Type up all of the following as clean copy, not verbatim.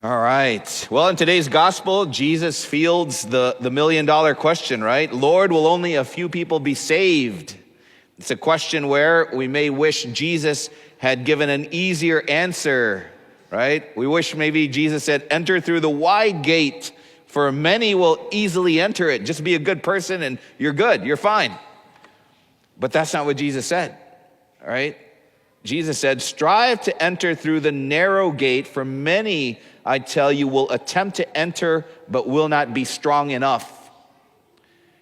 All right. Well, in today's gospel, Jesus fields the million-dollar question, right? Lord, will only a few people be saved? It's a question where we may wish Jesus had given an easier answer, right? We wish maybe Jesus said, enter through the wide gate, for many will easily enter it. Just be a good person and you're good, you're fine. But that's not what Jesus said, all right? Jesus said, strive to enter through the narrow gate, for many, I tell you, will attempt to enter, but will not be strong enough.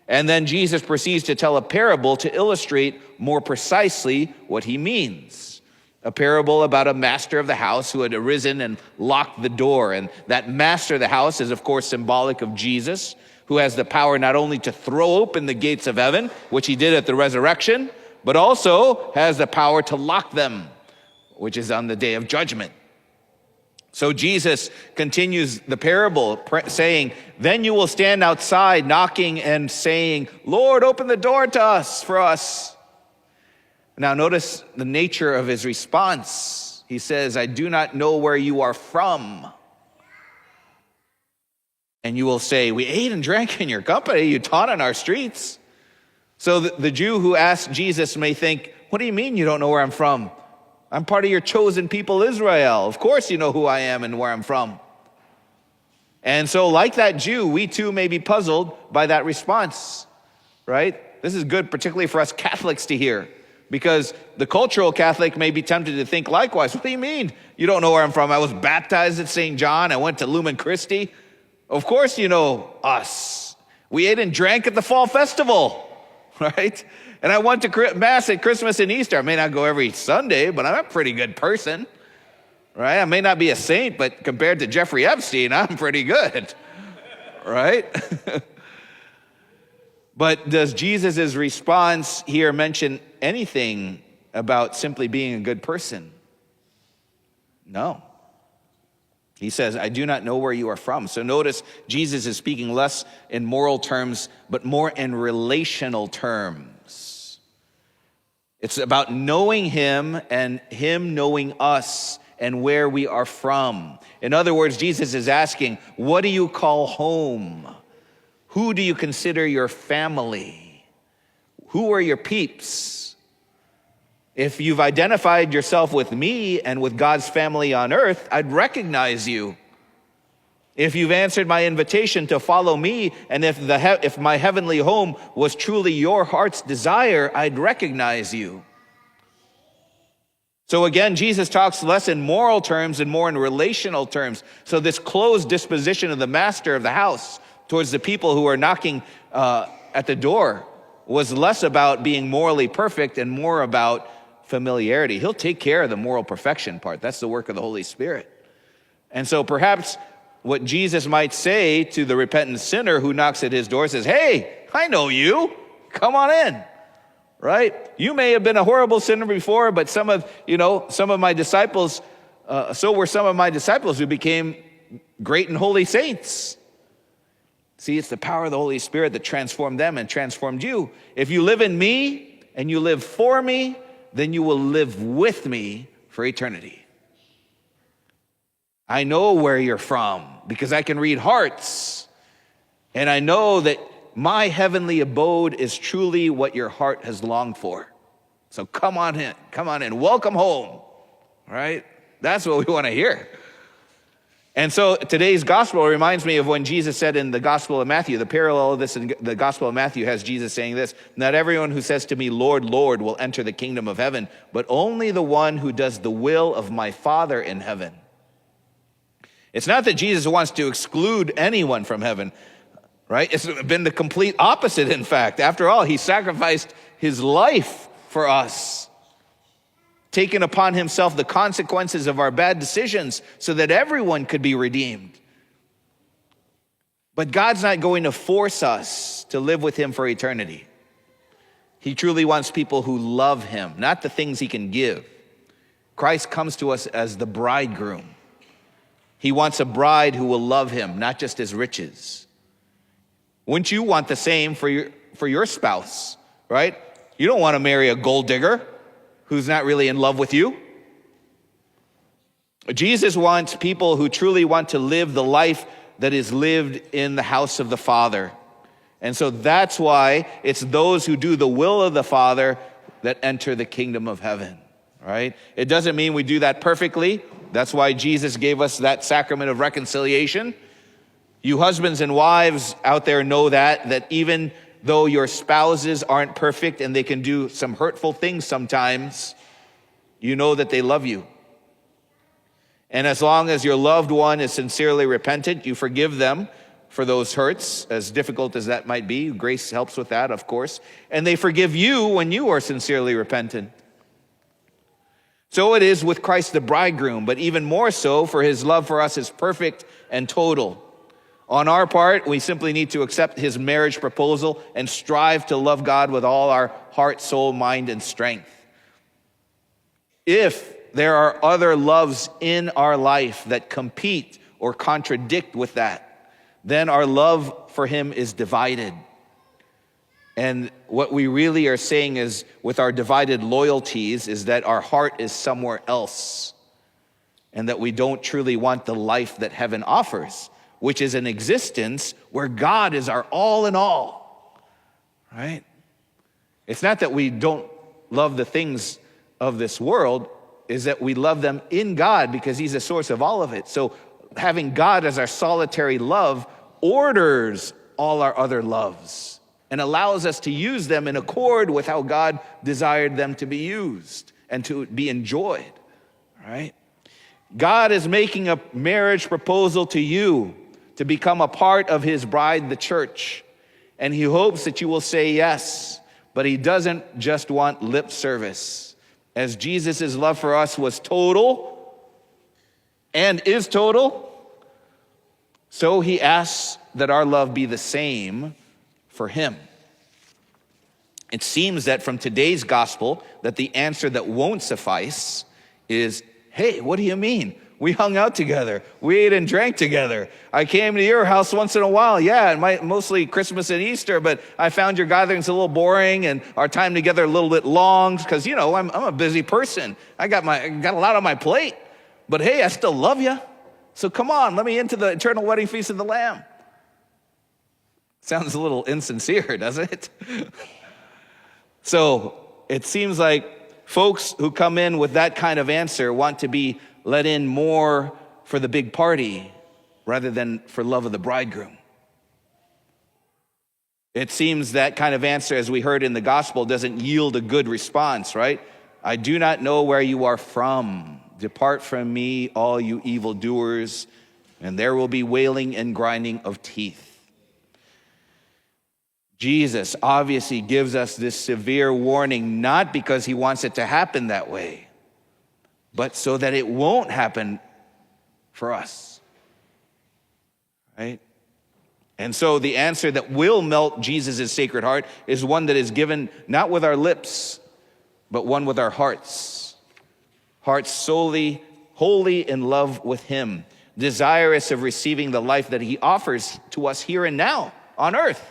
And then Jesus proceeds to tell a parable to illustrate more precisely what he means. A parable about a master of the house who had arisen and locked the door. And that master of the house is, of course, symbolic of Jesus, who has the power not only to throw open the gates of heaven, which he did at the resurrection, but also has the power to lock them, which is on the day of judgment. So Jesus continues the parable saying, then you will stand outside knocking and saying, Lord, open the door to us, for us. Now notice the nature of his response. He says, I do not know where you are from. And you will say, we ate and drank in your company, you taught on our streets. So the Jew who asked Jesus may think, what do you mean you don't know where I'm from? I'm part of your chosen people, Israel. Of course you know who I am and where I'm from. And so like that Jew, we too may be puzzled by that response, right? This is good, particularly for us Catholics to hear, because the cultural Catholic may be tempted to think likewise. What do you mean you don't know where I'm from? I was baptized at St. John. I went to Lumen Christi. Of course you know us. We ate and drank at the fall festival. Right? And I went to Mass at Christmas and Easter. I may not go every Sunday, but I'm a pretty good person. Right? I may not be a saint, but compared to Jeffrey Epstein, I'm pretty good. Right? But does Jesus' response here mention anything about simply being a good person? No. He says, I do not know where you are from. So notice Jesus is speaking less in moral terms, but more in relational terms. It's about knowing him and him knowing us and where we are from. In other words, Jesus is asking, what do you call home? Who do you consider your family? Who are your peeps? If you've identified yourself with me and with God's family on earth, I'd recognize you. If you've answered my invitation to follow me, and if my heavenly home was truly your heart's desire, I'd recognize you. So again, Jesus talks less in moral terms and more in relational terms. So this closed disposition of the master of the house towards the people who are knocking at the door was less about being morally perfect and more about familiarity. He'll take care of the moral perfection part. That's the work of the Holy Spirit. And so perhaps what Jesus might say to the repentant sinner who knocks at his door says, hey, I know you. Come on in. Right? You may have been a horrible sinner before, but some of my disciples, so were some of my disciples who became great and holy saints. See, it's the power of the Holy Spirit that transformed them and transformed you. If you live in me and you live for me, then you will live with me for eternity. I know where you're from because I can read hearts. And I know that my heavenly abode is truly what your heart has longed for. So come on in, welcome home, all right? That's what we want to hear. And so today's gospel reminds me of when Jesus said in the Gospel of Matthew, the parallel of this in the Gospel of Matthew has Jesus saying this, not everyone who says to me, Lord, Lord, will enter the kingdom of heaven, but only the one who does the will of my Father in heaven. It's not that Jesus wants to exclude anyone from heaven, right? It's been the complete opposite, in fact. After all, he sacrificed his life for us, taken upon himself the consequences of our bad decisions so that everyone could be redeemed. But God's not going to force us to live with him for eternity. He truly wants people who love him, not the things he can give. Christ comes to us as the bridegroom. He wants a bride who will love him, not just his riches. Wouldn't you want the same for your spouse, right? You don't want to marry a gold digger who's not really in love with you. Jesus wants people who truly want to live the life that is lived in the house of the Father. And so that's why it's those who do the will of the Father that enter the kingdom of heaven, right? It doesn't mean we do that perfectly. That's why Jesus gave us that sacrament of reconciliation. You husbands and wives out there know that even though your spouses aren't perfect and they can do some hurtful things sometimes, you know that they love you. And as long as your loved one is sincerely repentant, you forgive them for those hurts, as difficult as that might be. Grace helps with that, of course. And they forgive you when you are sincerely repentant. So it is with Christ the bridegroom, but even more so, for his love for us is perfect and total. On our part, we simply need to accept his marriage proposal and strive to love God with all our heart, soul, mind, and strength. If there are other loves in our life that compete or contradict with that, then our love for him is divided. And what we really are saying is, with our divided loyalties, is that our heart is somewhere else, and that we don't truly want the life that heaven offers, which is an existence where God is our all in all, right? It's not that we don't love the things of this world, is that we love them in God because he's the source of all of it. So having God as our solitary love orders all our other loves and allows us to use them in accord with how God desired them to be used and to be enjoyed, right? God is making a marriage proposal to you to become a part of his bride, the church. And he hopes that you will say yes, but he doesn't just want lip service. As Jesus' love for us was total and is total, so he asks that our love be the same for him. It seems that from today's gospel that the answer that won't suffice is, hey, what do you mean? We hung out together. We ate and drank together. I came to your house once in a while. Yeah, mostly Christmas and Easter, but I found your gatherings a little boring and our time together a little bit long because, I'm a busy person. I got a lot on my plate. But hey, I still love you. So come on, let me into the eternal wedding feast of the Lamb. Sounds a little insincere, doesn't it? So it seems like folks who come in with that kind of answer want to be let in more for the big party rather than for love of the bridegroom. It seems that kind of answer, as we heard in the gospel, doesn't yield a good response, right? I do not know where you are from. Depart from me, all you evildoers, and there will be wailing and grinding of teeth. Jesus obviously gives us this severe warning, not because he wants it to happen that way, but so that it won't happen for us, right? And so the answer that will melt Jesus' sacred heart is one that is given not with our lips, but one with our hearts. Hearts solely, wholly in love with him, desirous of receiving the life that he offers to us here and now on earth,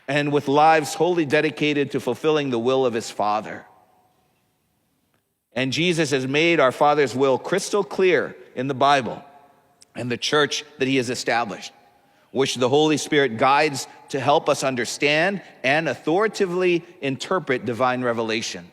and with lives wholly dedicated to fulfilling the will of his Father. And Jesus has made our Father's will crystal clear in the Bible and the church that he has established, which the Holy Spirit guides to help us understand and authoritatively interpret divine revelation.